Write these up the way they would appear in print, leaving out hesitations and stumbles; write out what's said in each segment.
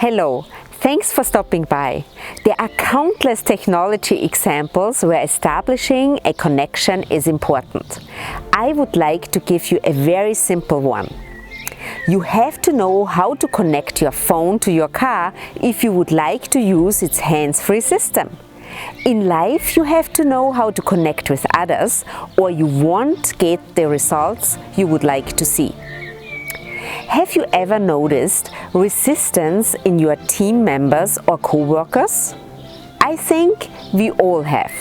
Hello, thanks for stopping by. There are countless technology examples where establishing a connection is important. I would like to give you a very simple one. You have to know how to connect your phone to your car if you would like to use its hands-free system. In life, you have to know how to connect with others, or you won't get the results you would like to see. Have you ever noticed resistance in your team members or co-workers? I think we all have.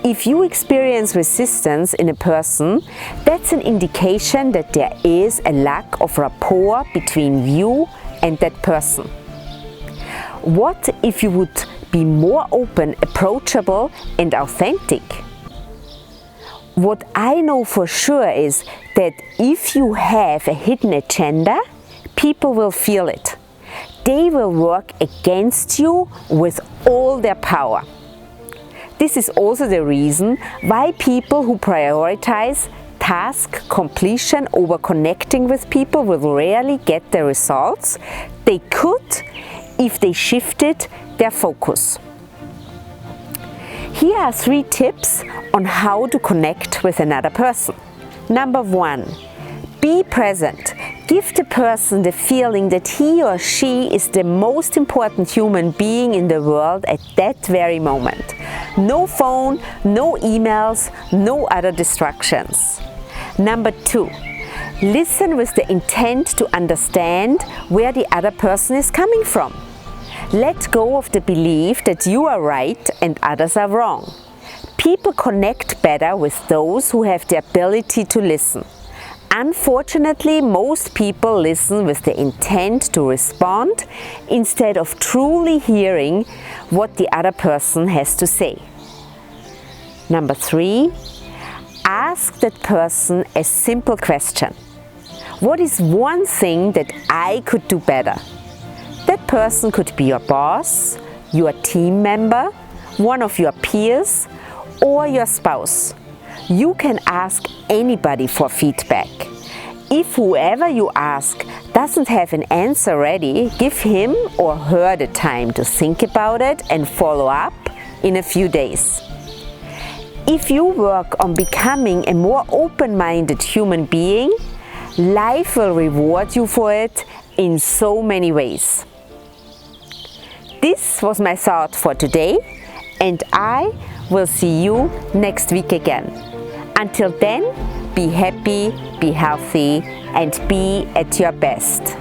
If you experience resistance in a person, that's an indication that there is a lack of rapport between you and that person. What if you would be more open, approachable, and authentic? What I know for sure is that if you have a hidden agenda, people will feel it. They will work against you with all their power. This is also the reason why people who prioritize task completion over connecting with people will rarely get the results they could if they shifted their focus. Here are 3 tips on how to connect with another person. Number 1, be present. Give the person the feeling that he or she is the most important human being in the world at that very moment. No phone, no emails, no other distractions. Number 2, listen with the intent to understand where the other person is coming from. Let go of the belief that you are right and others are wrong. People connect better with those who have the ability to listen. Unfortunately, most people listen with the intent to respond instead of truly hearing what the other person has to say. Number 3, ask that person a simple question. What is one thing that I could do better? That person could be your boss, your team member, one of your peers, or your spouse. You can ask anybody for feedback. If whoever you ask doesn't have an answer ready, give him or her the time to think about it and follow up in a few days. If you work on becoming a more open-minded human being, life will reward you for it in so many ways. This was my thought for today, and I will see you next week again. Until then, be happy, be healthy, and be at your best.